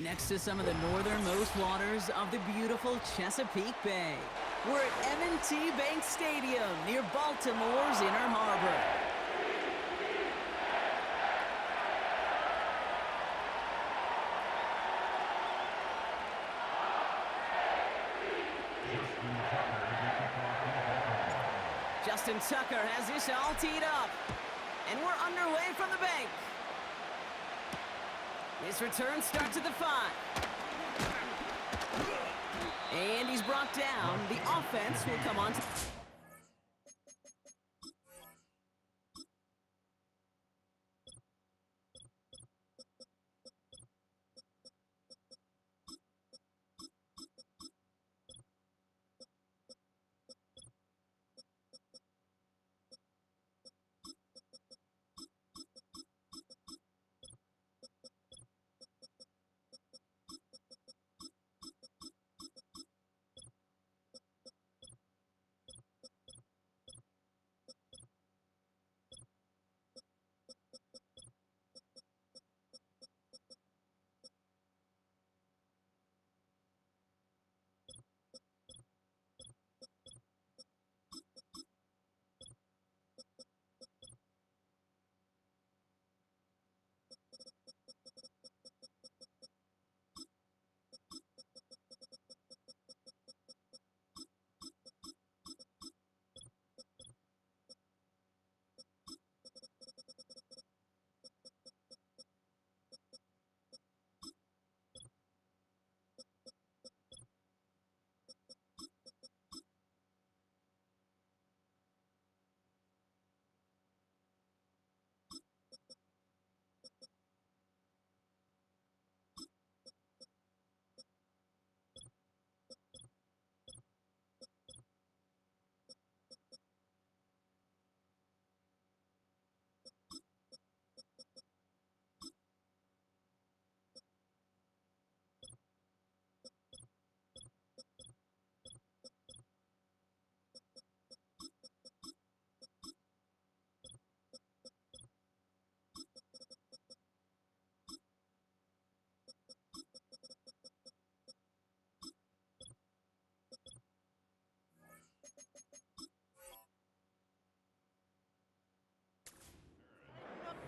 next to some of the northernmost waters of the beautiful Chesapeake Bay. We're at M&T Bank Stadium near Baltimore's Inner Harbor. Justin Tucker has this all teed up. And we're underway from the bank. His return starts at the 5. And he's brought down. The offense will come on.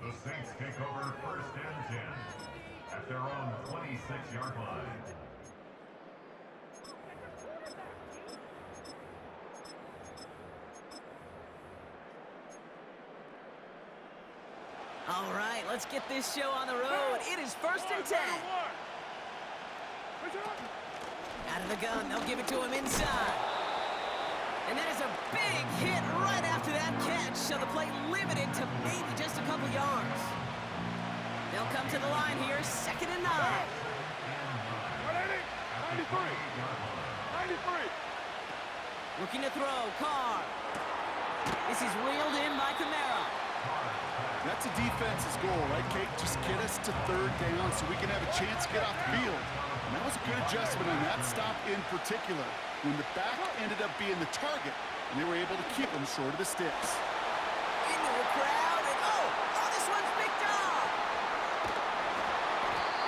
The Saints take over 1st and 10 at their own 26-yard line. All right, let's get this show on the road. It is 1st and 10. Out of the gun, they'll give it to him inside. And that is a big hit right after that catch, so the play limited to maybe just a couple yards. They'll come to the line here, 2nd and 9. 93. Looking to throw, Carr. This is reeled in by Camara. That's a defense's goal, right, Kate? Just get us to 3rd down so we can have a chance to get off the field. And that was a good adjustment on that stop in particular, when the back ended up being the target, and they were able to keep him short of the sticks. Into the crowd, and oh, this one's picked off!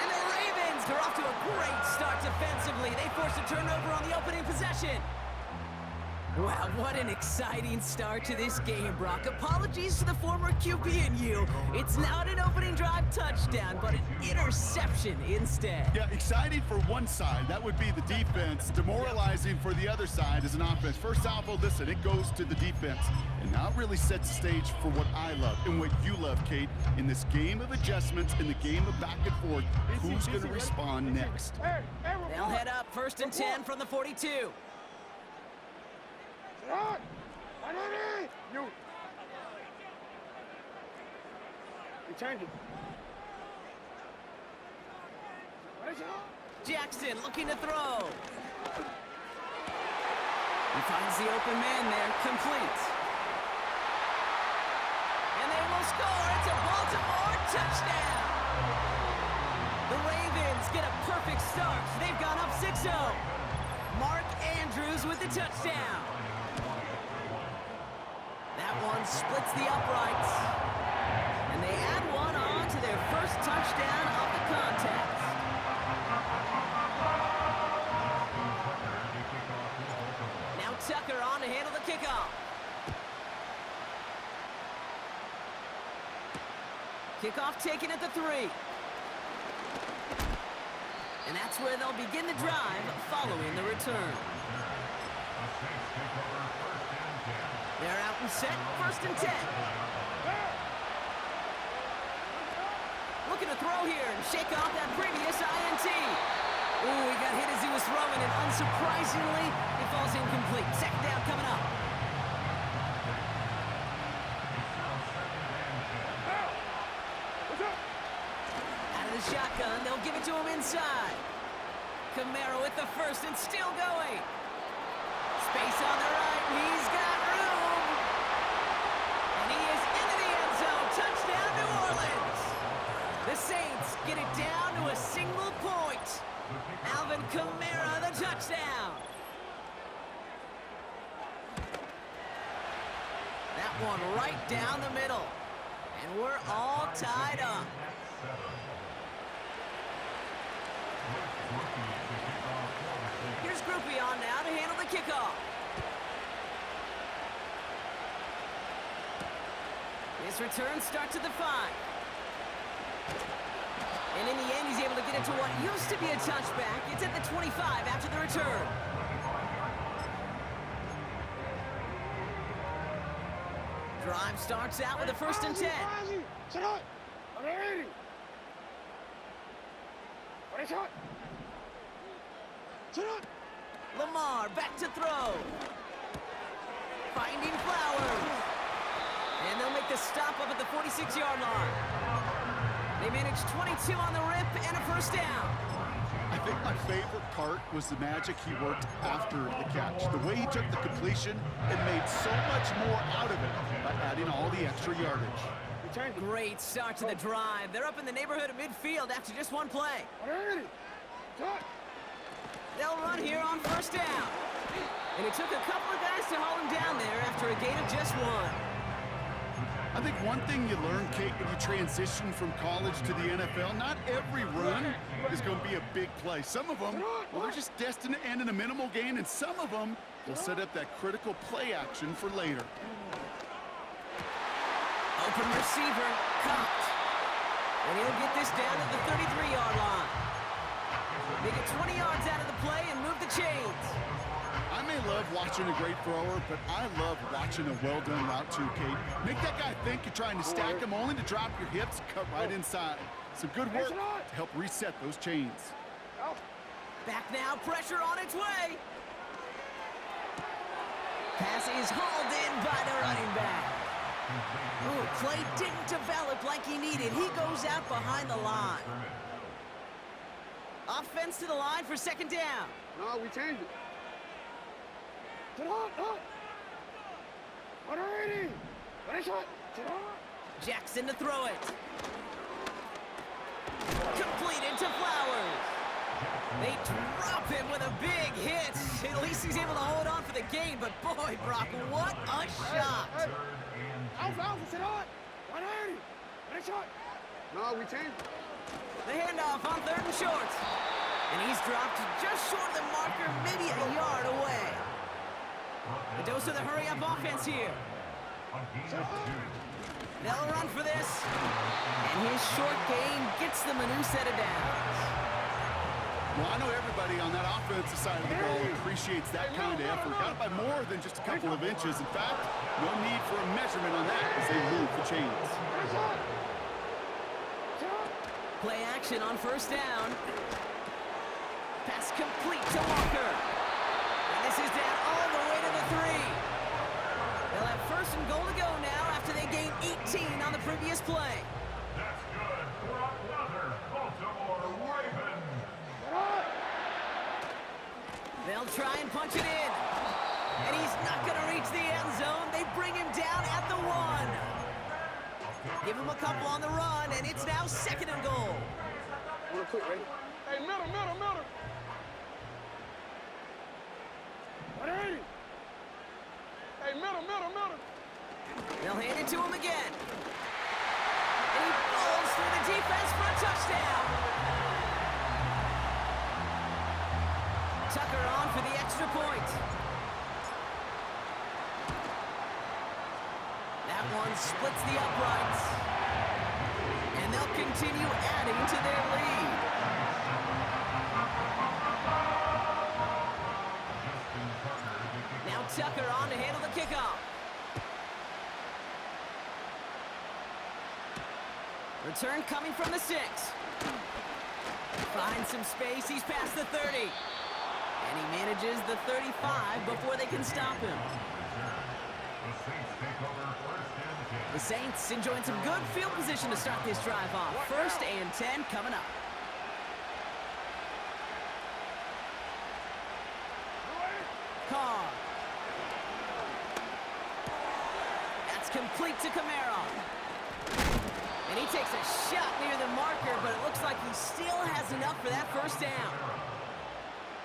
And the Ravens, they're off to a great start defensively. They forced a turnover on the opening possession. Wow, what an exciting start to this game, Brock. Apologies to the former QB and you. It's not an opening drive touchdown, but an interception instead. Yeah, exciting for one side. That would be the defense. Demoralizing for the other side as an offense. First off, listen, it goes to the defense. And now it really sets the stage for what I love and what you love, Kate. In this game of adjustments, in the game of back and forth, who's going to respond next? They'll head up 1st and 10 from the 42. You change it. Jackson looking to throw. He finds the open man there, complete. And they will score. It's a Baltimore touchdown. The Ravens get a perfect start. They've gone up 6-0. Mark Andrews with the touchdown. That one splits the uprights. And they add one on to their first touchdown of the contest. Kickoff taken at the 3. And that's where they'll begin the drive following the return. They're out and set, 1st and 10. Looking to throw here and shake off that previous INT. Ooh, he got hit as he was throwing, and unsurprisingly, it falls incomplete. 2nd down coming up. Out of the shotgun, they'll give it to him inside. Camaro with the 1st and still going. Space on the right, he's got room. And he is into the end zone. Touchdown, New Orleans. The Saints get it down to a single point. Alvin Kamara, the touchdown. That one right down the middle. And we're all tied up. Here's Groupie on now to handle the kickoff. This return starts at the 5. And in the end, he's able to get it to what used to be a touchback. It's at the 25 after the return. Drive starts out with a 1st and 10. Lamar back to throw. Finding Flowers. And they'll make the stop up at the 46-yard line. They managed 22 on the rip and a 1st down. I think my favorite part was the magic he worked after the catch. The way he took the completion and made so much more out of it by adding all the extra yardage. Great start to the drive. They're up in the neighborhood of midfield after just one play. They'll run here on 1st down. And it took a couple of guys to haul him down there after a gain of just 1. I think one thing you learn, Kate, when you transition from college to the NFL, not every run is going to be a big play. Some of them, well, they're just destined to end in a minimal gain, and some of them will set up that critical play action for later. Open receiver, caught. And he'll get this down at the 33-yard line. They get 20 yards out of the play and move the chains. I may love watching a great thrower, but I love watching a well-done route too, Kate. Make that guy think you're trying to stack him only to drop your hips, cut right inside. Some good work to help reset those chains. Back now, pressure on its way. Pass is hauled in by the running back. Ooh, play didn't develop like he needed. He goes out behind the line. Offense to the line for 2nd down. No, we changed it. Jackson to throw it. Completed to Flowers. They drop him with a big hit. At least he's able to hold on for the gain, but boy, Brock, what a shot. No, we changed it. The handoff on 3rd and short. And he's dropped just short of the marker, maybe a yard away. The dose of the hurry-up offense here. They'll run for this. And his short gain gets them a new set of downs. Well, I know everybody on that offensive side of the ball appreciates that kind of effort. Got it by more than just a couple of inches. In fact, no need for a measurement on that as they move the chains. Play action on 1st down. Pass complete to Walker. And this is down all the way to the 3. They'll have 1st and goal to go now after they gain 18 on the previous play. That's good for another Baltimore Raven. They'll try and punch it in. And he's not going to reach the end zone. They bring him down at the 1. Give him a couple on the run, and it's now 2nd and goal. Real quick, ready? Hey, middle. Hey, middle. They'll hand it to him again. And he falls through the defense for a touchdown. Tucker on for the extra point. That one splits the uprights. And they'll continue adding to their lead. Now Tucker on to handle the kickoff. Return coming from the 6. Finds some space, he's past the 30. And he manages the 35 before they can stop him. The Saints enjoying some good field position to start this drive off. 1st and 10 coming up. Carr. That's complete to Camaro. And he takes a shot near the marker, but it looks like he still has enough for that 1st down.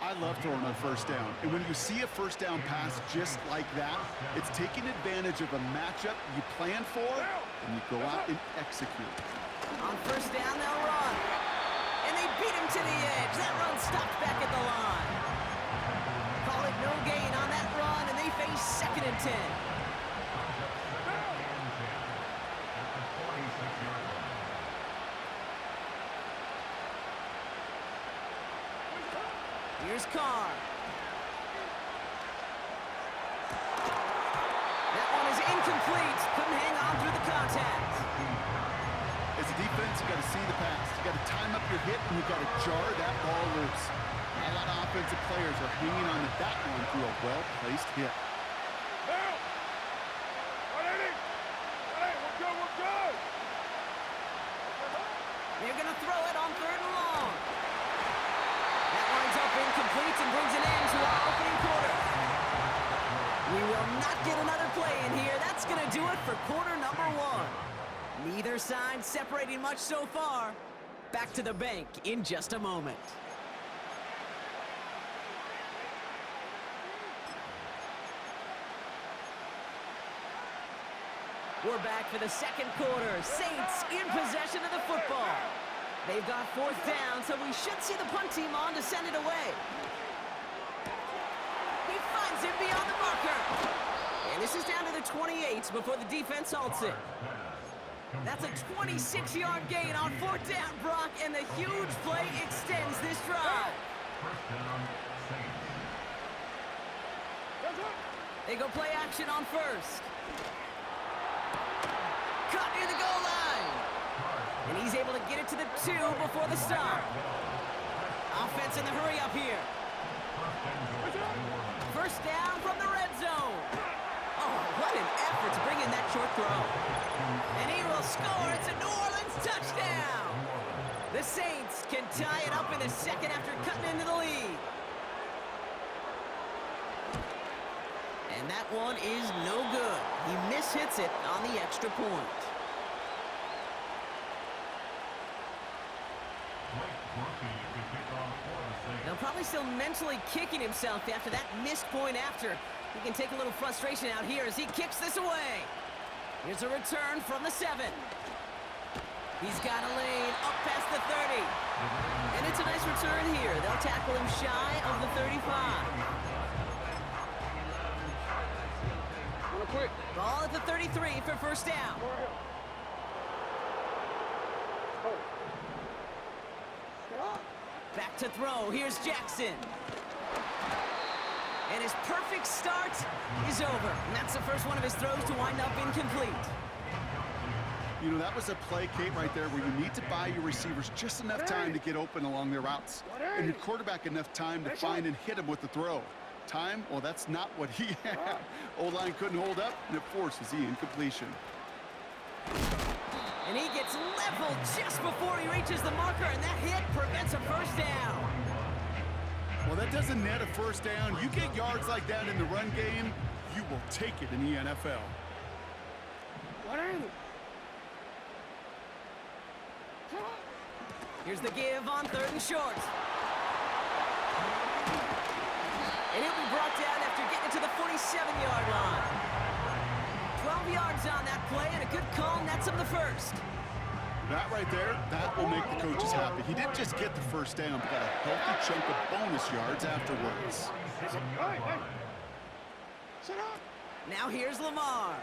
I love throwing on 1st down. And when you see a 1st down pass just like that, it's taking advantage of a matchup you plan for, and you go out and execute. On 1st down, they'll run. And they beat him to the edge. That run stopped back at the line. Call it no gain on that run, and they face 2nd and 10. Here's Carr. That one is incomplete. Couldn't hang on through the contact. As a defense, you got to see the pass. You got to time up your hit, and you got to jar that ball loose. Not a lot of offensive players are hanging on to that one through a well-placed hit. Now! What inning? Hey, we're good, we're good! They're going to throw it on 3rd and long. That winds up incomplete and brings an end to our opening quarter. We will not get another play in here. That's going to do it for quarter number 1. Neither side separating much so far. Back to the bank in just a moment. We're back for the 2nd quarter. Saints in possession of the football. They've got 4th down, so we should see the punt team on to send it away. He finds it beyond the marker. And this is down to the 28 before the defense halts it. That's a 26-yard gain on 4th down, Brock, and the huge play extends this drive. They go play action on 1st. Cut near the goal line. And he's able to get it to the 2 before the stop. Offense in the hurry up here. 1st down from the red zone. Oh, what an effort to bring in that short throw. And he will score. It's a New Orleans touchdown. The Saints can tie it up in the 2nd after cutting into the lead. And that one is no good. He mishits it on the extra point. Now probably still mentally kicking himself after that missed point after. He can take a little frustration out here as he kicks this away. Here's a return from the 7. He's got a lane up past the 30. And it's a nice return here. They'll tackle him shy of the 35. Quick. Ball at the 33 for 1st down. Back to throw. Here's Jackson. And his perfect start is over. And that's the first one of his throws to wind up incomplete. You know, that was a play, Kate, right there where you need to buy your receivers just enough time to get open along their routes. And your quarterback enough time to find and hit him with the throw. Time? Well, that's not what he had. O-line couldn't hold up, and it forces the incompletion. And he gets leveled just before he reaches the marker, and that hit prevents a 1st down. Well, that doesn't net a 1st down. You get yards like that in the run game, you will take it in the NFL. Here's the give on 3rd and short. And he'll be brought down after getting it to the 47-yard line. 12 yards on that play, and a good call nets him the 1st. That right there, that will make the coaches happy. He didn't just get the 1st down, but got a healthy chunk of bonus yards afterwards. Hey. Sit up. Now here's Lamar.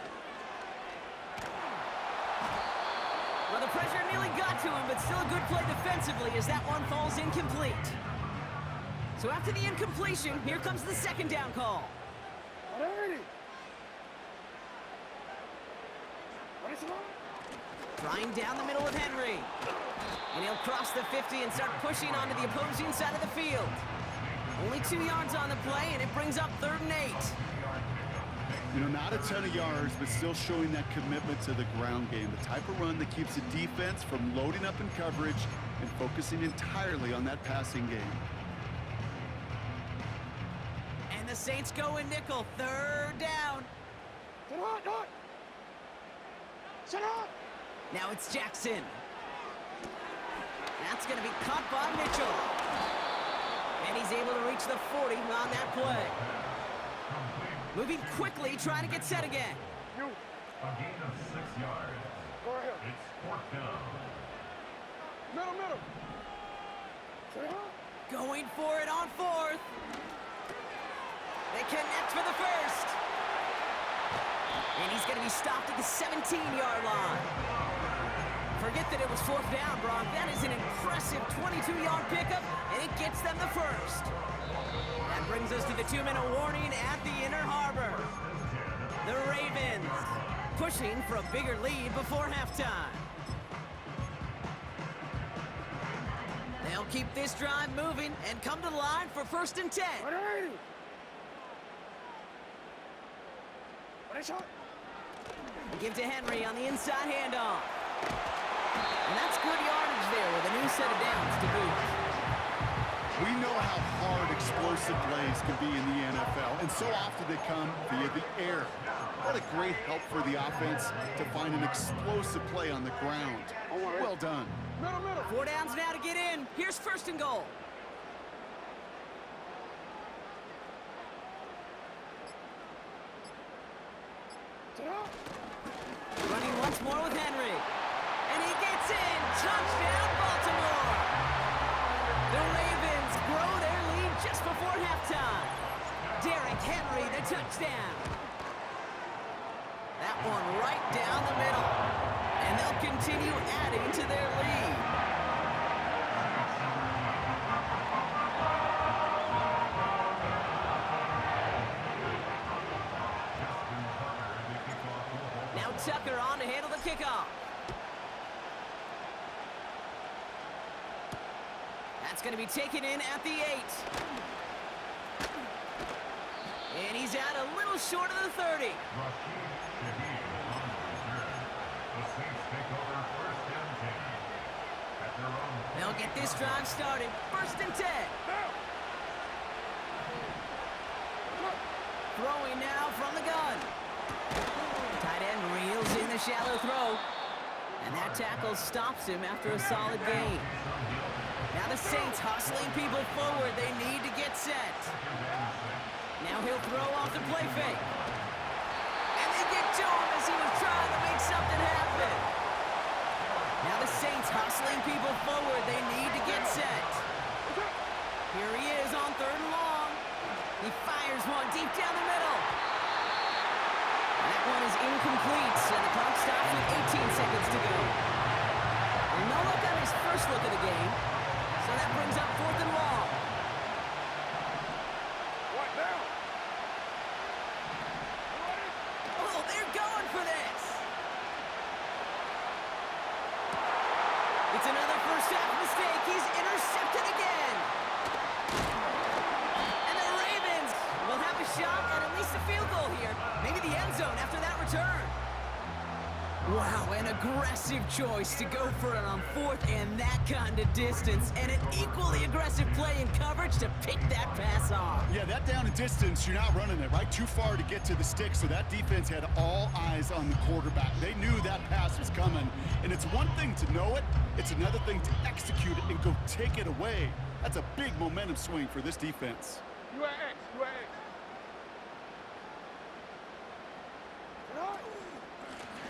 Well, the pressure nearly got to him, but still a good play defensively as that one falls incomplete. So after the incompletion, here comes the second down call. Trying down the middle with Henry. And he'll cross the 50 and start pushing onto the opposing side of the field. Only 2 yards on the play, and it brings up 3rd and 8. You know, not a ton of yards, but still showing that commitment to the ground game. The type of run that keeps the defense from loading up in coverage and focusing entirely on that passing game. And the Saints go in nickel. 3rd down. Now it's Jackson. That's going to be caught by Mitchell. And he's able to reach the 40 on that play. Moving quickly, trying to get set again. A gain of 6 yards. Go ahead. It's 4th down. Middle. Going for it on 4th. They connect for the first. And he's going to be stopped at the 17-yard line. Forget that it was 4th down, Brock. That is an impressive 22-yard pickup, and it gets them the first. That brings us to the 2-minute warning at the Inner Harbor. The Ravens pushing for a bigger lead before halftime. They'll keep this drive moving and come to the line for 1st and 10. Give to Henry on the inside handoff. And that's good yardage there with a new set of downs to boot. We know how hard explosive plays can be in the NFL, and so often they come via the air. What a great help for the offense to find an explosive play on the ground. Well done. 4 downs now to get in. Here's 1st and goal. Running once more with Henry. And he gets in. Touchdown, Baltimore. The Ravens grow their lead just before halftime. Derrick Henry, the touchdown. That one right down the middle. And they'll continue adding to their lead. Now Tucker on to handle the kickoff. That's going to be taken in at the 8. And he's out a little short of the 30. They'll get this drive started. 1st and 10. Throwing now from the gun. Tight end reels in the shallow throw. And that tackle stops him after a solid gain. Now the Saints hustling people forward. They need to get set. Now he'll throw off the play fake. And they get to him as he was trying to make something happen. Now the Saints hustling people forward. They need to get set. Here he is on 3rd and long. He fires one deep down the middle. That one is incomplete, and the clock stops with 18 seconds to go. And no look on his first look of the game, so that brings up 4th and long. What now? Oh, they're going for this. It's another first half mistake. He's intercepted again. And the Ravens will have a shot at least a field goal here. Maybe the end zone after that return. Wow, an aggressive choice to go for it on 4th and that kind of distance. And an equally aggressive play in coverage to pick that pass off. Yeah, that down and distance, you're not running it, right? Too far to get to the stick, so that defense had all eyes on the quarterback. They knew that pass was coming. And it's one thing to know it, it's another thing to execute it and go take it away. That's a big momentum swing for this defense. You at X.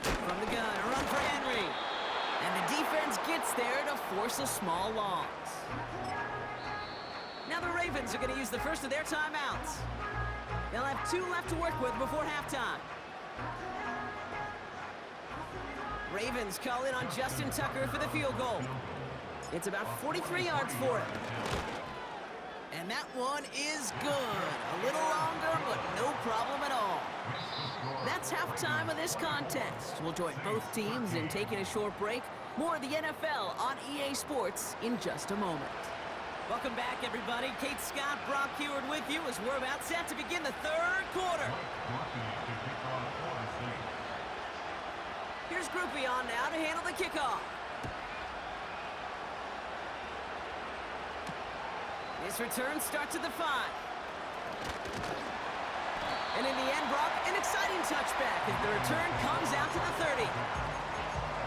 From the gun, a run for Henry. And the defense gets there to force a small loss. Now the Ravens are going to use the first of their timeouts. They'll have 2 left to work with before halftime. Ravens call in on Justin Tucker for the field goal. It's about 43 yards for him. And that one is good. A little longer, but no problem at all. That's halftime of this contest. We'll join both teams in taking a short break. More of the NFL on EA Sports in just a moment. Welcome back, everybody. Kate Scott, Brock Heward with you as we're about set to begin the third quarter. Here's Groupie on now to handle the kickoff. This return starts at the 5. And in the end, Brock, an exciting touchback as the return comes out to the 30.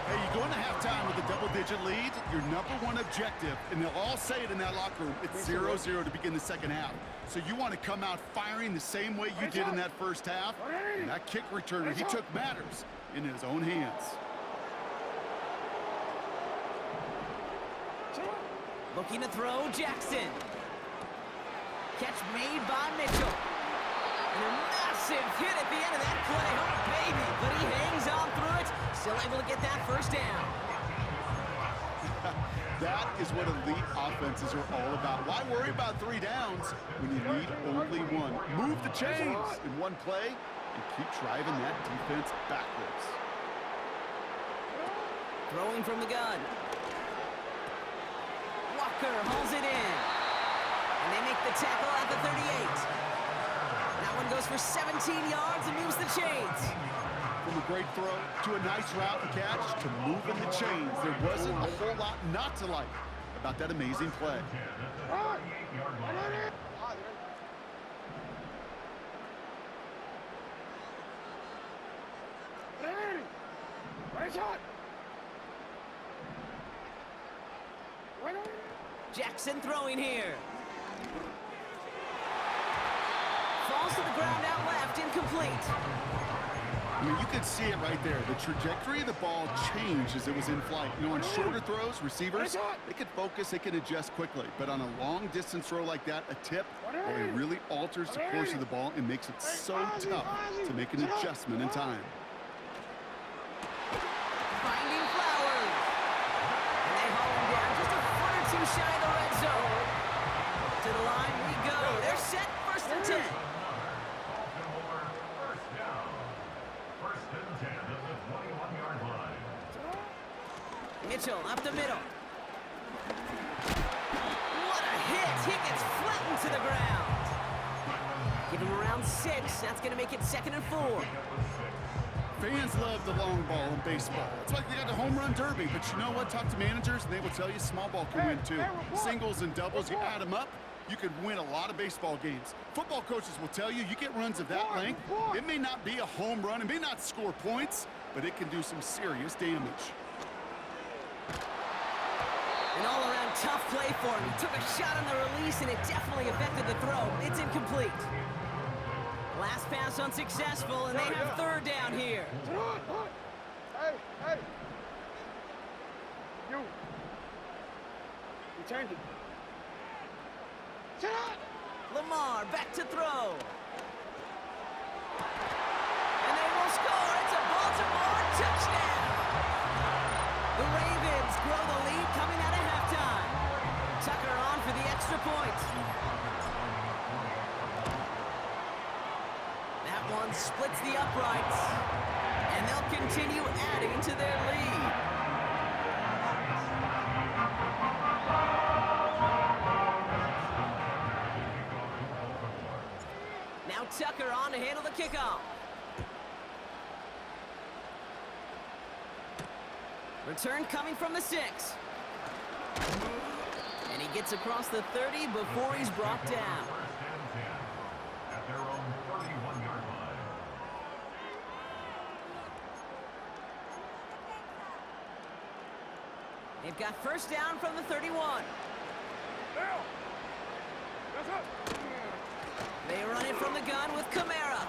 Hey, you go into halftime with a double-digit lead, your number one objective, and they'll all say it in that locker room, it's 0-0 to begin the second half. So you want to come out firing the same way you did in that first half. And that kick returner, he took matters in his own hands. Looking to throw, Jackson. Catch made by Mitchell. And a massive hit at the end of that play. Oh, baby. But he hangs on through it. Still able to get that first down. That is what elite offenses are all about. Why worry about 3 downs when you need only 1? Move the chains in one play and keep driving that defense backwards. Throwing from the gun. Walker holds it in. And they make the tackle at the 38. That one goes for 17 yards and moves the chains. From a great throw to a nice route and catch to moving the chains, there wasn't a whole lot not to like about that amazing play. Jackson throwing here. Falls to the ground out left, incomplete. I mean, you could see it right there. The trajectory of the ball changed as it was in flight. You know, on shorter throws, receivers, they can focus, they can adjust quickly. But on a long-distance throw like that, a tip, it really alters the course of the ball and makes it so tough to make an adjustment in time. Finding Flowers. And they haul him down just a foot or two shy of the red zone. To the line we go. They're set, 1st and 10. Mitchell up the middle. What a hit! He gets flattened to the ground. Give him around 6. That's going to make it 2nd and 4. Fans love the long ball in baseball. It's like they got the home run derby, but you know what? Talk to managers, and they will tell you small ball can win too. Singles and doubles, you add them up, you could win a lot of baseball games. Football coaches will tell you, you get runs of that length, it may not be a home run, it may not score points, but it can do some serious damage. An all-around tough play for him. He took a shot on the release, and it definitely affected the throw. It's incomplete. Last pass unsuccessful, and they have 3rd down here. Hey! You change it. Lamar back to throw. And they will score. It's a Baltimore touchdown. The Ravens grow the lead coming out of halftime. Tucker on for the extra point. That one splits the uprights. And they'll continue adding to their lead. Now Tucker on to handle the kickoff. Return coming from the 6. And he gets across the 30 before he's brought down. At their own 31-yard line. They've got 1st down from the 31. They run it from the gun with Kamara.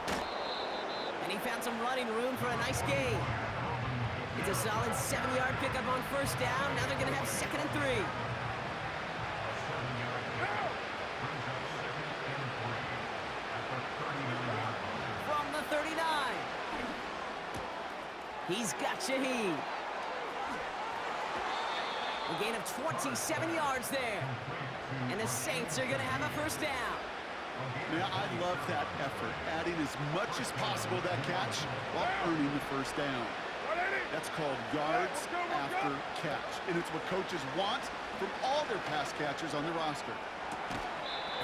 And he found some running room for a nice gain. It's a solid 7-yard pickup on 1st down. Now they're going to have 2nd and 3. From the 39. He's got Shaheed. A gain of 27 yards there. And the Saints are going to have a first down. Man, I love that effort, adding as much as possible to that catch while earning the first down. That's called yards after catch, and it's what coaches want from all their pass catchers on the roster.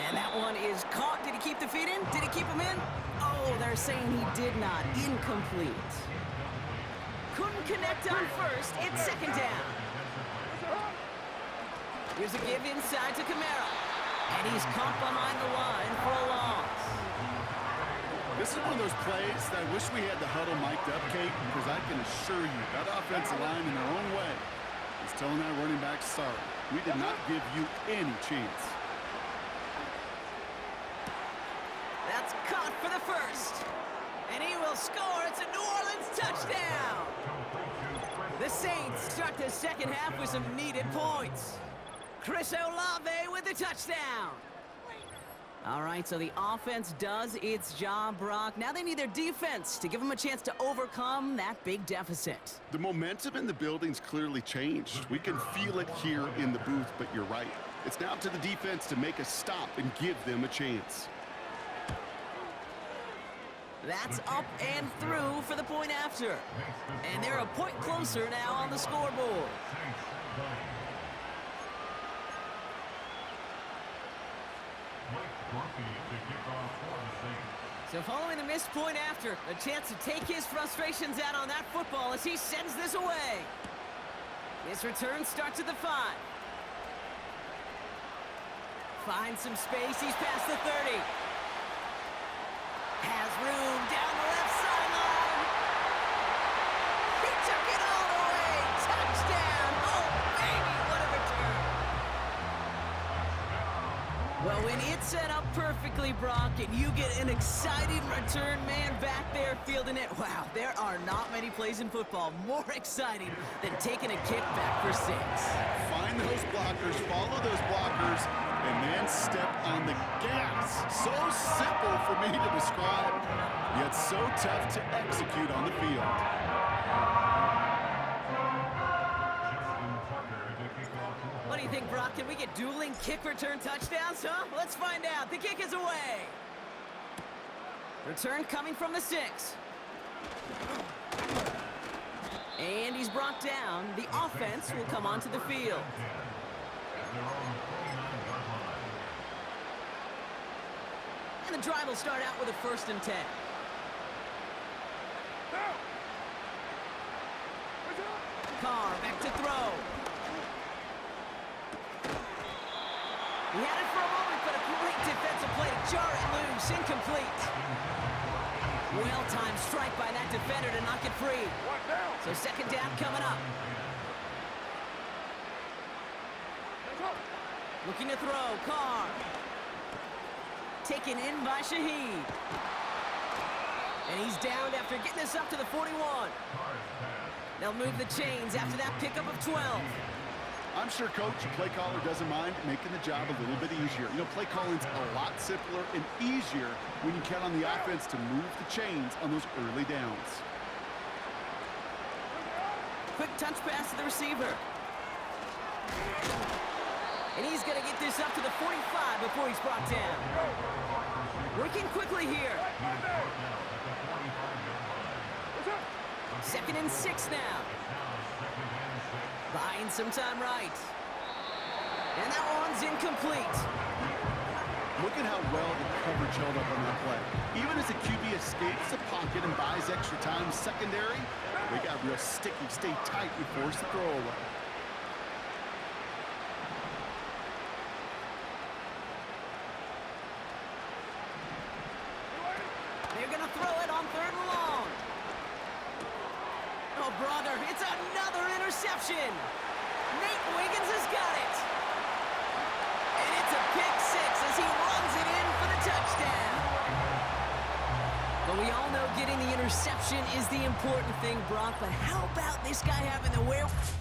And that one is caught. Did he keep the feet in? Did he keep him in? Oh, they're saying he did not. Incomplete. Couldn't connect on first. It's second down. Here's a give inside to Kamara. And he's caught behind the line for a loss. This is one of those plays that I wish we had the huddle mic'd up, Kate, because I can assure you that offensive line in their own way is telling that running back, sorry, we did not give you any chance. That's caught for the first. And he will score. It's a New Orleans touchdown. The Saints start the second half with some needed points. Chris Olave with the touchdown. All right, so the offense does its job, Brock. Now they need their defense to give them a chance to overcome that big deficit. The momentum in the building's clearly changed. We can feel it here in the booth, but you're right. It's now up to the defense to make a stop and give them a chance. That's up and through for the point after. And they're a point closer now on the scoreboard. So following the missed point after, a chance to take his frustrations out on that football as he sends this away. His return starts at the 5. Finds some space, he's past the 30. Has room down the left sideline. He took it all the way. Touchdown. Oh, baby, what a return. Well, when it's set up perfectly, Brock, and you get an exciting return man back there fielding it, wow, there are not many plays in football more exciting than taking a kick back for 6. Find those blockers, follow those blockers, and then step on the gas. So simple for me to describe, yet so tough to execute on the field. What do you think, Brock? Can we get dueling kick return touchdowns, huh? Let's find out. The kick is away. Return coming from the 6. And he's brought down. The offense will come onto the field. And the drive will start out with a 1st and 10. Carr back to throw. He had it for a moment, but a great defensive play to jar it loose. Incomplete. Well-timed strike by that defender to knock it free. So second down coming up. Looking to throw. Carr. Taken in by Shaheed. And he's downed after getting this up to the 41. They'll move the chains after that pickup of 12. I'm sure coach, play caller doesn't mind making the job a little bit easier. You know, play calling's a lot simpler and easier when you count on the offense to move the chains on those early downs. Quick touch pass to the receiver. And he's going to get this up to the 45 before he's brought down. Working quickly here. 2nd and 6 now. Buying some time right. And that one's incomplete. Look at how well the coverage held up on that play. Even as the QB escapes the pocket and buys extra time secondary, they got real sticky, stay tight and force the throw away. They're going to throw it on 3rd and long. Oh, brother, it's another interception. Nate Wiggins has got it. And it's a pick 6 as he runs it in for the touchdown. But we all know getting the interception is the important thing, Brock. But how about this guy having the wherewithal?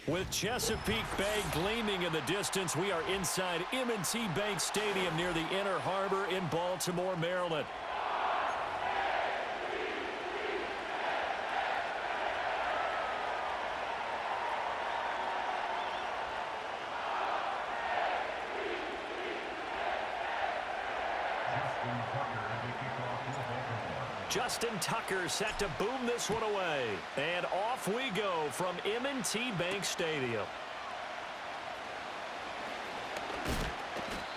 With Chesapeake Bay gleaming in the distance, we are inside M&T Bank Stadium near the Inner Harbor in Baltimore, Maryland. Justin Tucker set to boom this one away. And off we go from M&T Bank Stadium.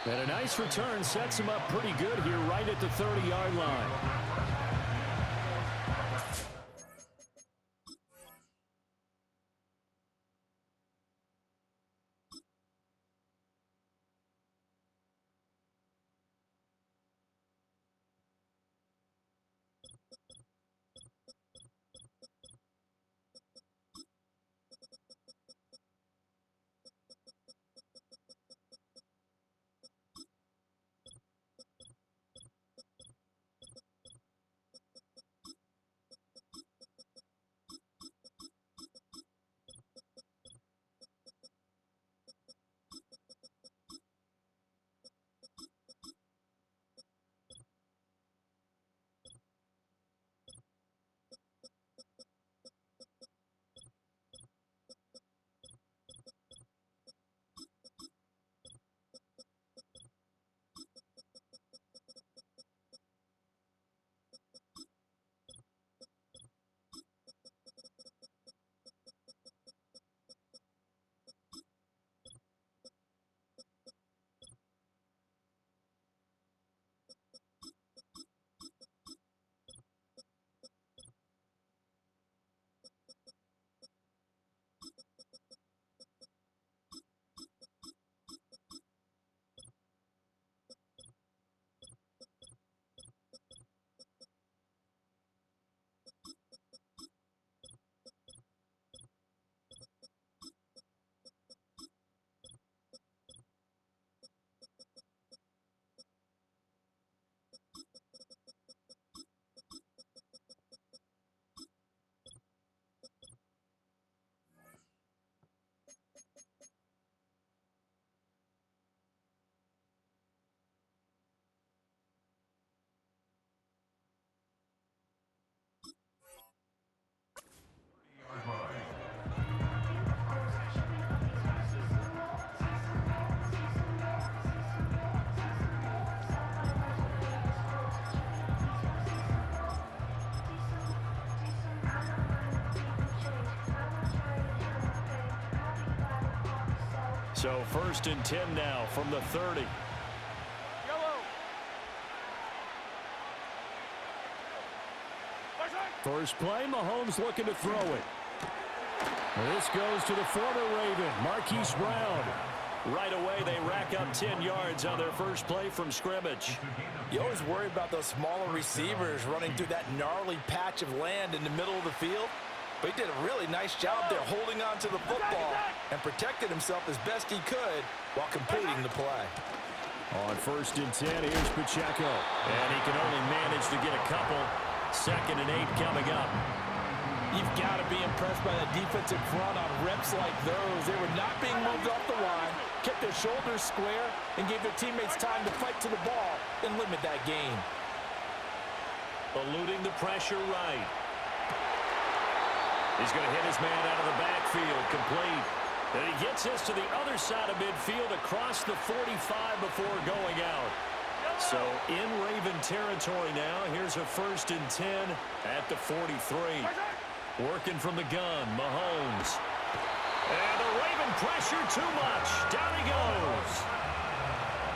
And a nice return sets him up pretty good here right at the 30-yard line. So 1st and 10 now from the 30. First play, Mahomes looking to throw it. This goes to the former Raven, Marquise Brown. Right away, they rack up 10 yards on their first play from scrimmage. You always worry about those smaller receivers running through that gnarly patch of land in the middle of the field. But he did a really nice job there holding on to the football and protected himself as best he could while completing the play. On 1st and 10, here's Pacheco. And he can only manage to get a couple. 2nd and 8 coming up. You've got to be impressed by that defensive front on reps like those. They were not being moved off the line, kept their shoulders square, and gave their teammates time to fight to the ball and limit that gain. Eluding the pressure right. He's going to hit his man out of the backfield, complete. And he gets this to the other side of midfield across the 45 before going out. So in Raven territory now, here's a 1st and 10 at the 43. Working from the gun, Mahomes. And the Raven pressure too much. Down he goes.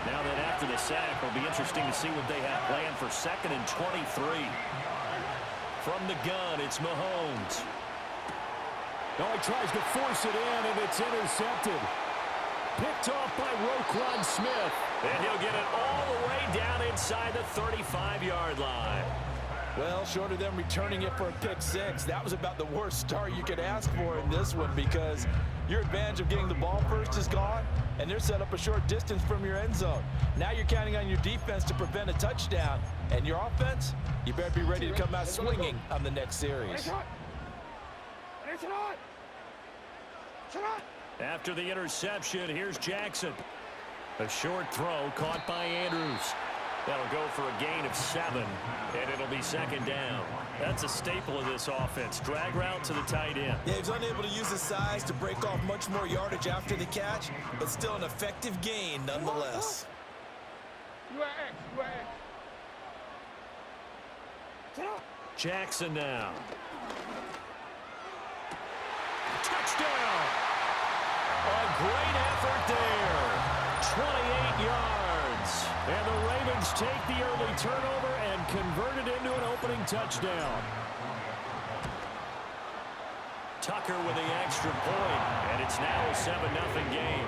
Now that after the sack, it'll be interesting to see what they have planned for 2nd and 23. From the gun, it's Mahomes. Now he tries to force it in, and it's intercepted. Picked off by Roquan Smith. And he'll get it all the way down inside the 35-yard line. Well, short of them returning it for a pick six, that was about the worst start you could ask for in this one because your advantage of getting the ball first is gone, and they're set up a short distance from your end zone. Now you're counting on your defense to prevent a touchdown, and your offense, you better be ready to come out swinging on the next series. After the interception, here's Jackson. A short throw caught by Andrews. That'll go for a gain of 7, and it'll be second down. That's a staple of this offense. Drag route to the tight end. Yeah, he's unable to use his size to break off much more yardage after the catch, but still an effective gain nonetheless. You at X. You at X. Jackson now. Touchdown! A great effort there. 28 yards. And the Ravens take the early turnover and convert it into an opening touchdown. Tucker with the extra point, and it's now a 7-0 game.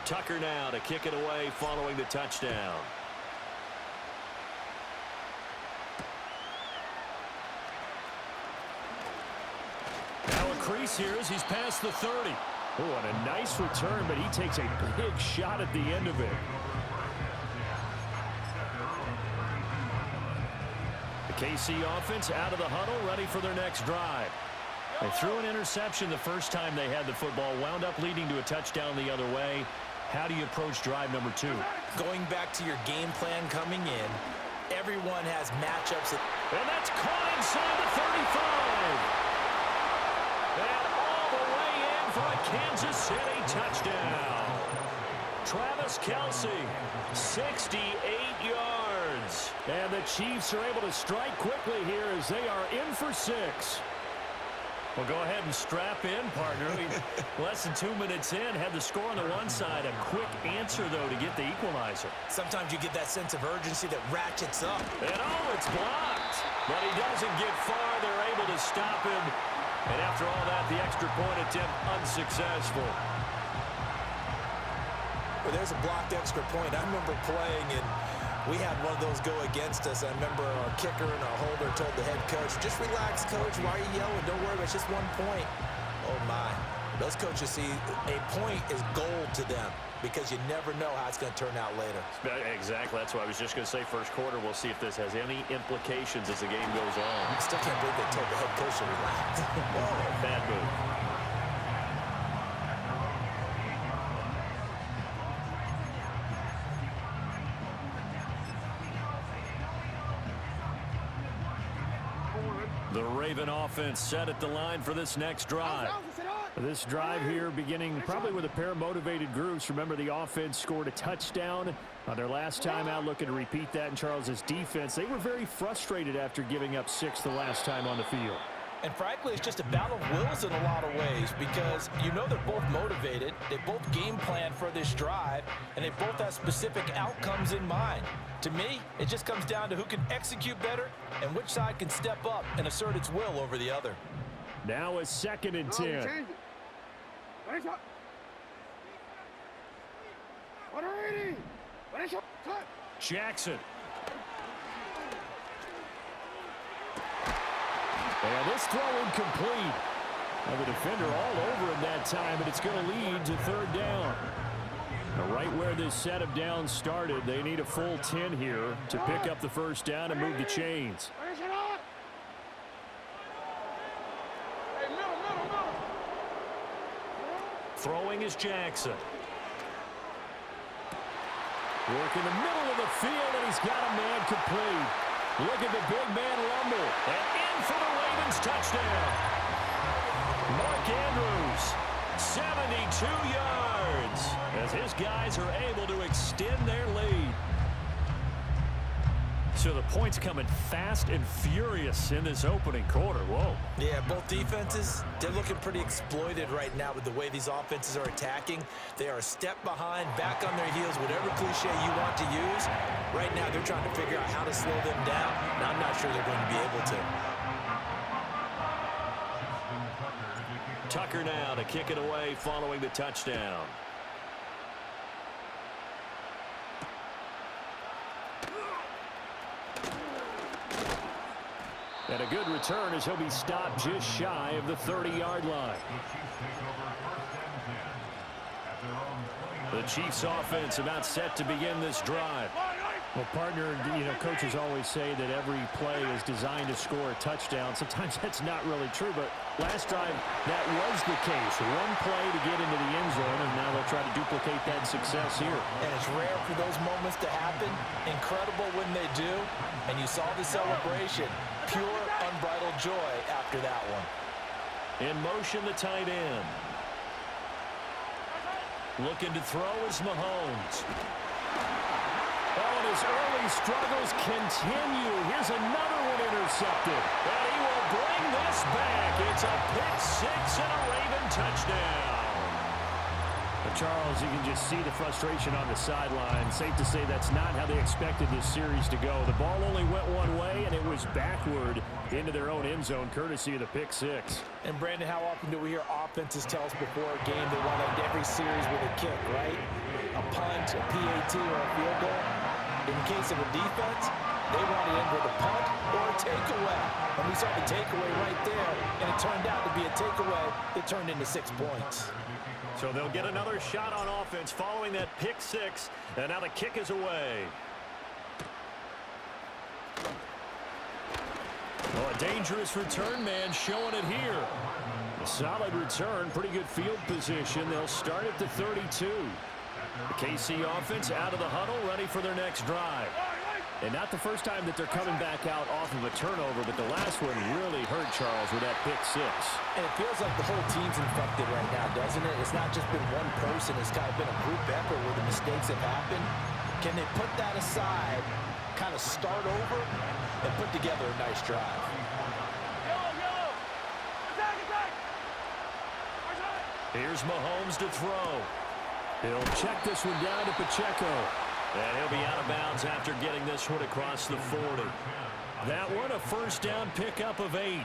Tucker now to kick it away following the touchdown. Now a crease here as he's past the 30. Oh, and a nice return, but he takes a big shot at the end of it. The KC offense out of the huddle, ready for their next drive. They threw an interception the first time they had the football, wound up leading to a touchdown the other way. How do you approach drive number 2? Going back to your game plan coming in, everyone has matchups. And that's caught inside the 35. And all the way in for a Kansas City touchdown. Travis Kelce, 68 yards. And the Chiefs are able to strike quickly here as they are in for 6. Well, go ahead and strap in, partner. Less than 2 minutes in, had the score on the one side. A quick answer, though, to get the equalizer. Sometimes you get that sense of urgency that ratchets up. And oh, it's blocked. But he doesn't get far. They're able to stop him. And after all that, the extra point attempt unsuccessful. Well, there's a blocked extra point. I remember playing, and we had one of those go against us. I remember our kicker and our holder told the head coach, just relax, coach. Why are you yelling? Don't worry, it's just 1 point. Oh, my. Those coaches see a point is gold to them because you never know how it's going to turn out later. Exactly. That's what I was just going to say. First quarter, we'll see if this has any implications as the game goes on. I still can't believe they told the head coach to relax. Whoa, bad move. The Raven offense set at the line for this next drive. This drive here beginning probably with a pair of motivated groups. Remember, the offense scored a touchdown on their last time out, looking to repeat that in Charles's defense. They were very frustrated after giving up 6 the last time on the field. And frankly, it's just a battle of wills in a lot of ways because you know they're both motivated, they both game plan for this drive, and they both have specific outcomes in mind. To me, it just comes down to who can execute better and which side can step up and assert its will over the other. Now a 2nd and 10. Jackson. And this throw incomplete. Now the defender all over him that time, but it's going to lead to 3rd down. Now right where this set of downs started, they need a full 10 here to pick up the 1st down and move the chains. Throwing is Jackson. Work in the middle of the field, and he's got a man complete. Look at the big man rumble. And in for the Ravens touchdown. Mark Andrews, 72 yards, as his guys are able to extend their lead. So the points coming fast and furious in this opening quarter. Whoa. Yeah, both defenses, they're looking pretty exploited right now with the way these offenses are attacking. They are a step behind, back on their heels, whatever cliche you want to use. Right now, they're trying to figure out how to slow them down, and I'm not sure they're going to be able to. Tucker now to kick it away following the touchdown. And a good return as he'll be stopped just shy of the 30-yard line. The Chiefs offense about set to begin this drive. Well, partner, you know, coaches always say that every play is designed to score a touchdown. Sometimes that's not really true, but last drive, that was the case. One play to get into the end zone, and now they'll try to duplicate that success here. And it's rare for those moments to happen. Incredible when they do. And you saw the celebration. Pure, unbridled joy after that one. In motion, the tight end. Looking to throw is Mahomes. Oh, and his early struggles continue. Here's another one intercepted. And he will bring this back. It's a pick six and a Raven touchdown. But Charles, you can just see the frustration on the sideline. Safe to say that's not how they expected this series to go. The ball only went one way, and it was backward into their own end zone, courtesy of the pick six. And, Brandon, how often do we hear offenses tell us before a game they want to end every series with a kick, right? A punt, a PAT, or a field goal. In case of a defense, they want to end with a punt or a takeaway. And we saw the takeaway right there, and it turned out to be a takeaway that turned into 6 points. So they'll get another shot on offense following that pick six, and now the kick is away. Oh, a dangerous return man showing it here. A solid return, pretty good field position. They'll start at the 32. The KC offense out of the huddle, ready for their next drive. And not the first time that they're coming back out off of a turnover, but the last one really hurt Charles with that pick six. And it feels like the whole team's infected right now, doesn't it? It's not just been one person. It's kind of been a group effort where the mistakes have happened. Can they put that aside, kind of start over, and put together a nice drive? Yellow! Attack! Here's Mahomes to throw. He'll check this one down to Pacheco. And he'll be out of bounds after getting this one across the 40. That one, a first down pickup of 8.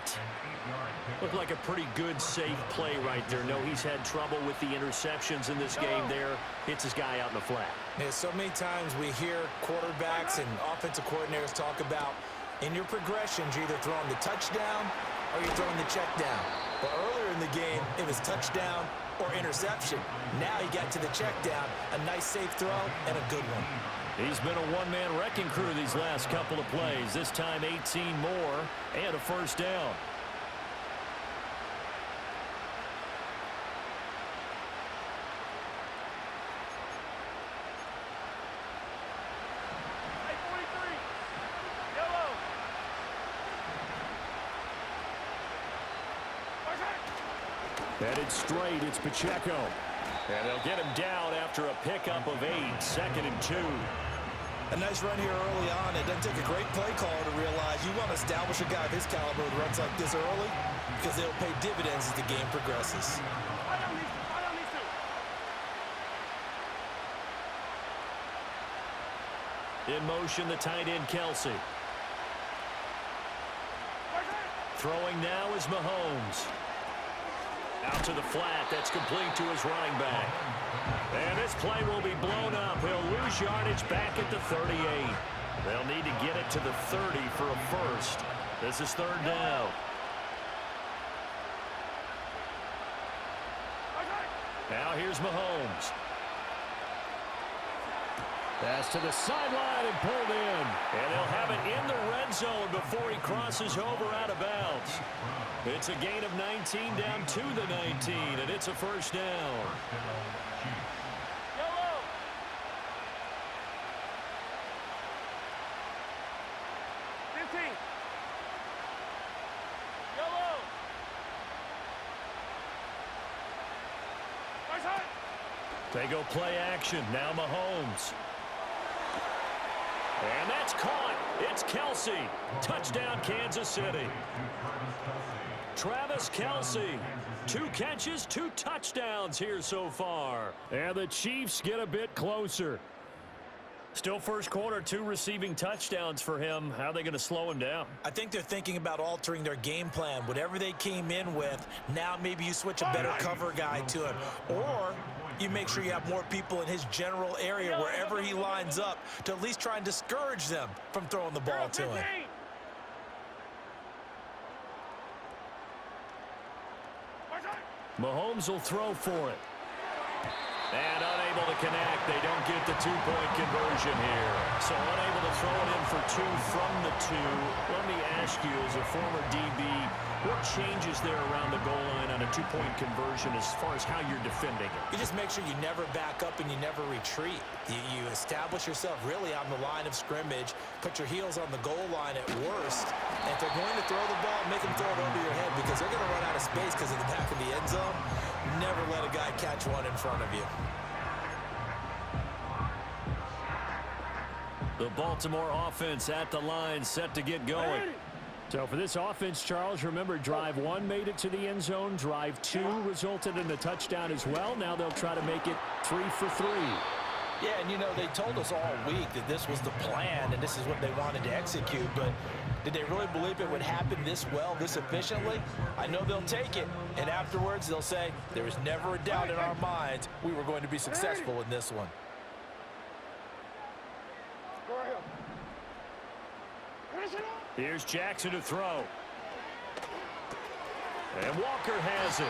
Looked like a pretty good, safe play right there. No, he's had trouble with the interceptions in this game there. Hits his guy out in the flat. Yeah, so many times we hear quarterbacks and offensive coordinators talk about in your progressions, you're either throwing the touchdown or you're throwing the check down. But earlier in the game, it was touchdown or interception. Now he got to the check down, a nice safe throw, and a good one. He's been a one-man wrecking crew these last couple of plays. This time 18 more and a first down. Headed straight, it's Pacheco. And they'll get him down after a pickup of 8, 2nd and 2. A nice run here early on. It doesn't take a great play caller to realize you want to establish a guy of his caliber who runs like this early because they'll pay dividends as the game progresses. In motion, the tight end, Kelsey. Throwing now is Mahomes. Out to the flat. That's complete to his running back. And this play will be blown up. He'll lose yardage back at the 38. They'll need to get it to the 30 for a first. This is 3rd down. Now here's Mahomes. Pass to the sideline and pulled in. And they'll have it in the red zone before he crosses over out of bounds. It's a gain of 19 down to the 19, and it's a first down. Yellow! 15! Yellow! Nice hit! They go play action. Now Mahomes. And that's caught. It's Kelsey. Touchdown, Kansas City. Travis Kelsey. 2 catches, 2 touchdowns here so far. And the Chiefs get a bit closer. Still first quarter, 2 receiving touchdowns for him. How are they going to slow him down? I think they're thinking about altering their game plan. Whatever they came in with, now maybe you switch a better cover guy to him. Or you make sure you have more people in his general area wherever he lines up to at least try and discourage them from throwing the ball to him. Mahomes will throw for it. And unable to connect. They don't get the two-point conversion here. So unable to throw it in for two from the two. Let me ask you, as a former DB, what changes there around the goal line on a two-point conversion as far as how you're defending it? You just make sure you never back up and you never retreat. You establish yourself really on the line of scrimmage, put your heels on the goal line at worst, and if they're going to throw the ball, make them throw it over your head because they're going to run out of space because of the back of the end zone. Never let a guy catch one in front of you. The Baltimore offense at the line, set to get going. So for this offense, Charles, remember, drive one made it to the end zone. Drive two resulted in a touchdown as well. Now they'll try to make it 3 for 3. Yeah, and, you know, they told us all week that this was the plan and this is what they wanted to execute, but did they really believe it would happen this well, this efficiently? I know they'll take it, and afterwards they'll say, there was never a doubt in our minds we were going to be successful in this one. Here's Jackson to throw. And Walker has it.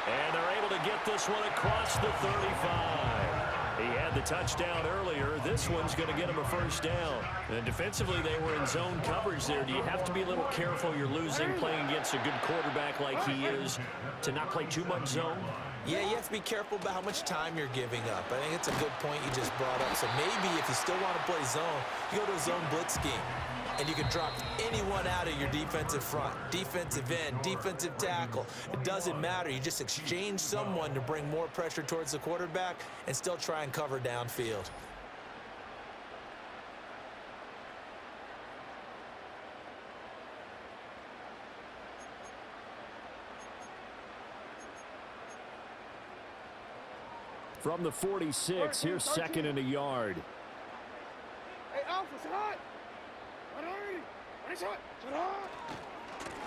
And they're able to get this one across the 35. He had the touchdown earlier. This one's going to get him a first down. And defensively, they were in zone coverage there. Do you have to be a little careful? You're losing playing against a good quarterback like he is to not play too much zone? Yeah, you have to be careful about how much time you're giving up. I think it's a good point you just brought up. So maybe if you still want to play zone, you go to a zone blitz scheme. And you can drop anyone out of your defensive front, defensive end, defensive tackle. It doesn't matter. You just exchange someone to bring more pressure towards the quarterback and still try and cover downfield. From the 46, here's second and a yard. Hey, Alpha, sit hot.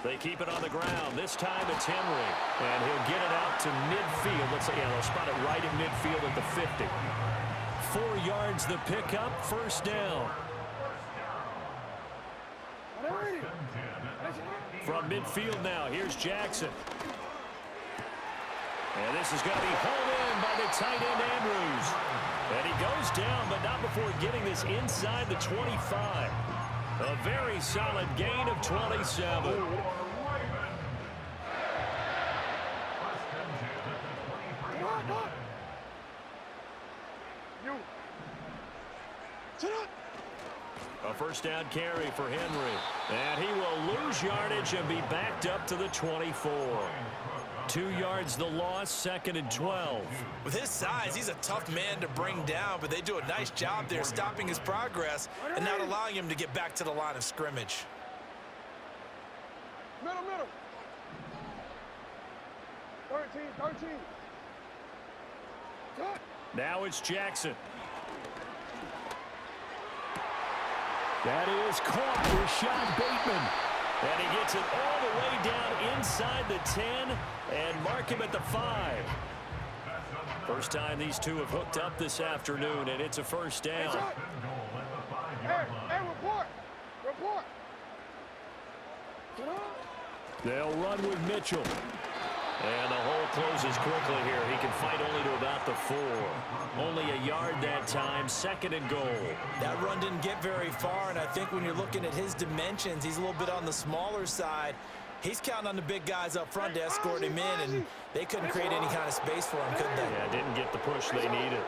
They keep it on the ground. This time it's Henry. And he'll get it out to midfield. Let's say, yeah, they'll spot it right in midfield at the 50. 4 yards the pickup, first down. From midfield now, here's Jackson. And this is going to be hauled in by the tight end Andrews. And he goes down, but not before getting this inside the 25. A very solid gain of 27. A first down carry for Henry. And he will lose yardage and be backed up to the 24. 2 yards the loss, second and 12. With his size, he's a tough man to bring down, but they do a nice job there stopping his progress and not allowing him to get back to the line of scrimmage. Middle. 13. Cut. Now it's Jackson. That is caught. Rashad Bateman. And he gets it all the way down inside the 10 and mark him at the 5. First time these two have hooked up this afternoon, and it's a first down. Hey, report. They'll run with Mitchell. And the hole closes quickly here. He can fight only to about the 4. Only a yard that time, second and goal. That run didn't get very far, and I think when you're looking at his dimensions, he's a little bit on the smaller side. He's counting on the big guys up front to escort him in, and they couldn't create any kind of space for him, could they? Yeah, didn't get the push they needed.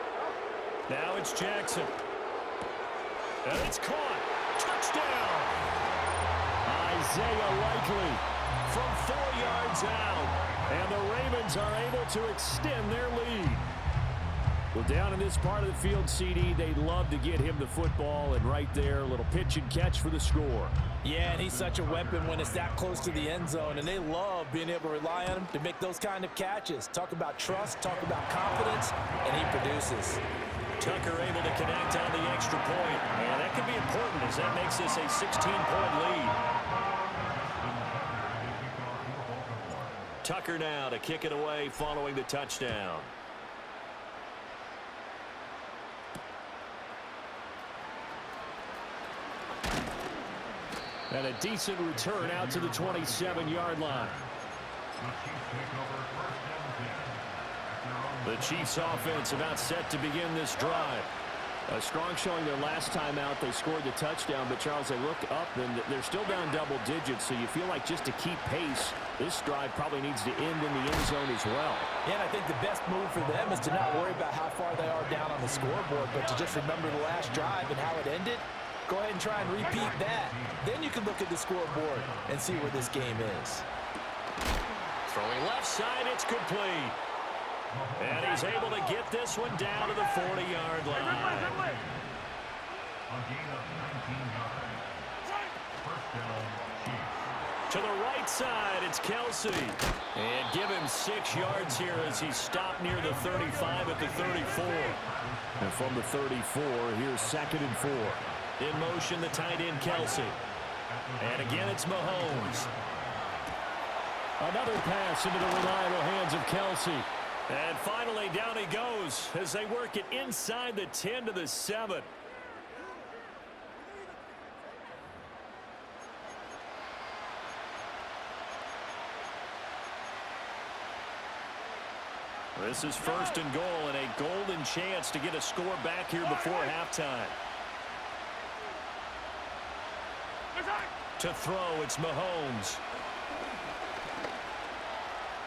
Now it's Jackson. And it's caught. Touchdown! Isaiah Likely from 4 yards out. And the Ravens are able to extend their lead. Well, down in this part of the field, CD, they'd love to get him the football, and right there, a little pitch and catch for the score. Yeah, and he's such a weapon when it's that close to the end zone, and they love being able to rely on him to make those kind of catches. Talk about trust, talk about confidence, and he produces. Tucker able to connect on the extra point. And that could be important as that makes this a 16-point lead. Tucker now to kick it away following the touchdown. And a decent return out to the 27-yard line. The Chiefs take over first and 10 at their own The Chiefs offense about set to begin this drive. A strong showing their last time out. They scored the touchdown, but Charles, they look up and they're still down double digits, so you feel like just to keep pace, this drive probably needs to end in the end zone as well. Yeah, and I think the best move for them is to not worry about how far they are down on the scoreboard, but to just remember the last drive and how it ended. Go ahead and try and repeat that. Then you can look at the scoreboard and see where this game is. Throwing left side, it's complete. And he's able to get this one down to the 40-yard line. A gain of 19 yards. First down, Chiefs. To the right side, it's Kelsey. And give him 6 yards here as he's stopped near the 35 at the 34. And from the 34, here's 2nd and 4. In motion, the tight end, Kelsey. And again, it's Mahomes. Another pass into the reliable hands of Kelsey. And finally, down he goes as they work it inside the 10 to the 7. This is 1st and goal and a golden chance to get a score back here before halftime. To throw, it's Mahomes.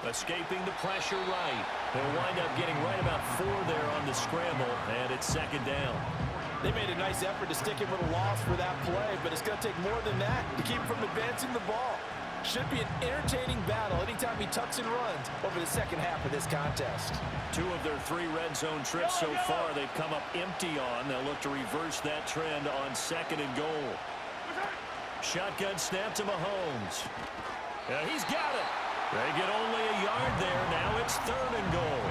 Escaping the pressure right. He'll wind up getting right about 4 there on the scramble, and it's 2nd down. They made a nice effort to stick him with a loss for that play, but it's going to take more than that to keep him from advancing the ball. Should be an entertaining battle anytime he tucks and runs over the second half of this contest. 2 of their 3 red zone trips so far they've come up empty on. They'll look to reverse that trend on 2nd and goal. Shotgun snap to Mahomes. Yeah, he's got it. They get only a yard there. Now it's 3rd and goal.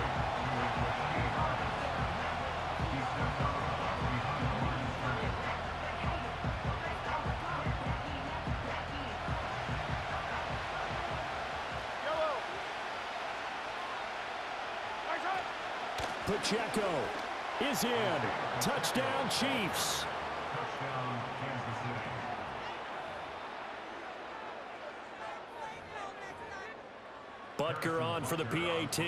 Pacheco is in. Touchdown, Chiefs. Touchdown, Kansas City. Butker on for the PAT.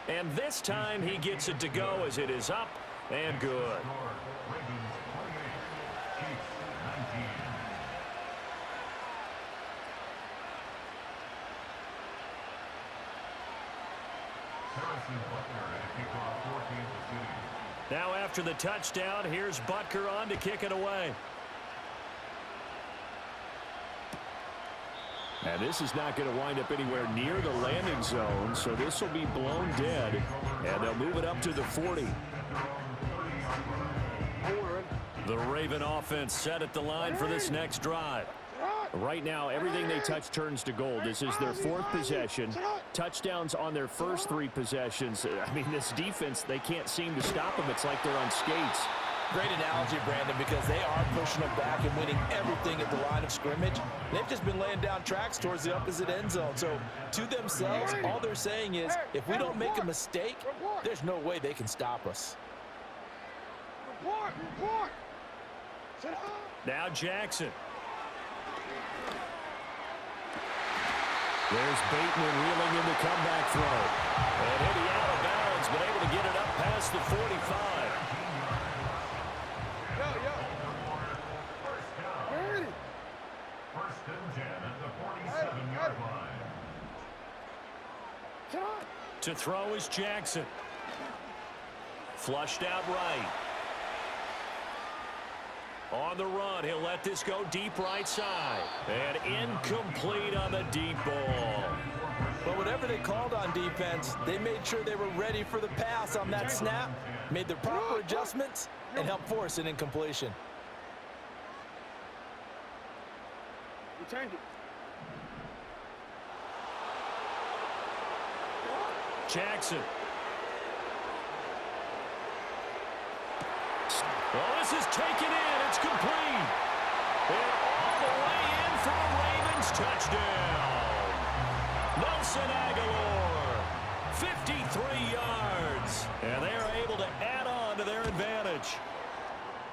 And this time he gets it to go as it is up and good. Ravens 28, Chiefs 19. Harrison Butker to kick off for Kansas City. Now after the touchdown, here's Butker on to kick it away. And this is not going to wind up anywhere near the landing zone, so this will be blown dead, and they'll move it up to the 40. The Raven offense set at the line for this next drive. Right now, everything they touch turns to gold. This is their 4th possession. Touchdowns on their first 3 possessions. I mean, this defense, they can't seem to stop them. It's like they're on skates. Great analogy, Brandon, because they are pushing them back and winning everything at the line of scrimmage. They've just been laying down tracks towards the opposite end zone. So, to themselves, all they're saying is, if we don't make a mistake, there's no way they can stop us. Now Jackson. There's Bateman reeling in the comeback throw. And hit he out of bounds, but able to get it up past the 45. First and 10 at the 47-yard line. To throw is Jackson. Flushed out right. On the run, he'll let this go deep right side. And incomplete on the deep ball. But whatever they called on defense, they made sure they were ready for the pass on that snap, made the proper adjustments, and helped force an incompletion. Jackson. Oh, this is taken in. It's complete. And all the way in for a Ravens touchdown. Nelson Aguilar, 53 yards. And they are able to add on to their advantage.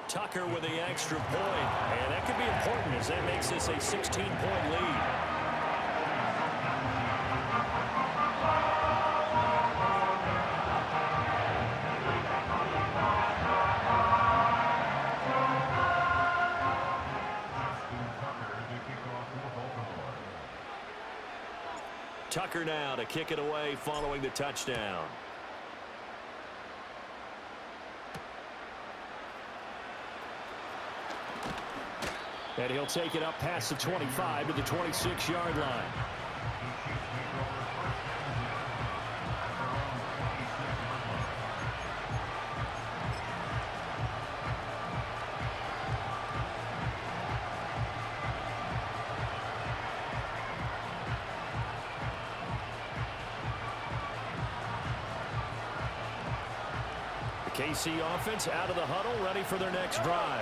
Tucker with the extra point. And that could be important as that makes this a 16-point lead. Tucker now to kick it away following the touchdown. And he'll take it up past the 25 to the 26-yard line. The KC offense out of the huddle, ready for their next drive.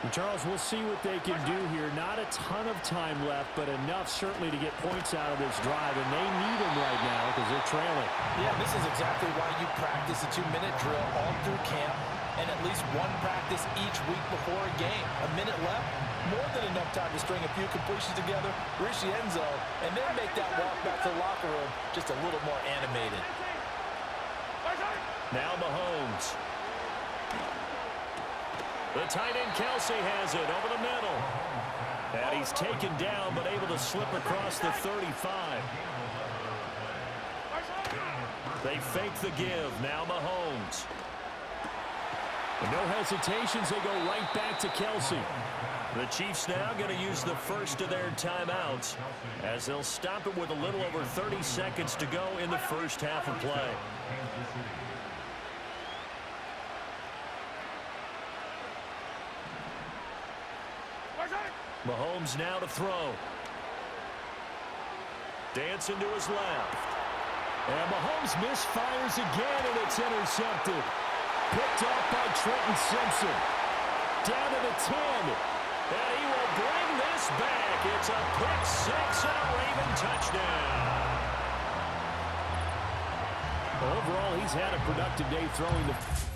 And Charles, we'll see what they can do here. Not a ton of time left, but enough certainly to get points out of this drive, and they need them right now because they're trailing. Yeah, this is exactly why you practice a 2-minute drill all through camp and at least one practice each week before a game. A minute left, more than enough time to string a few completions together, reach the end zone, and then make that walk back to the locker room just a little more animated. Now Mahomes. The tight end Kelsey has it over the middle. And he's taken down but able to slip across the 35. They fake the give. Now Mahomes. No hesitations. They go right back to Kelsey. The Chiefs now going to use the first of their timeouts as they'll stop it with a little over 30 seconds to go in the first half of play. Mahomes now to throw. Dancing to his left. And Mahomes misfires again, and it's intercepted. Picked off by Trenton Simpson. Down to the 10. And he will bring this back. It's a pick six and a Raven touchdown. Overall, he's had a productive day throwing the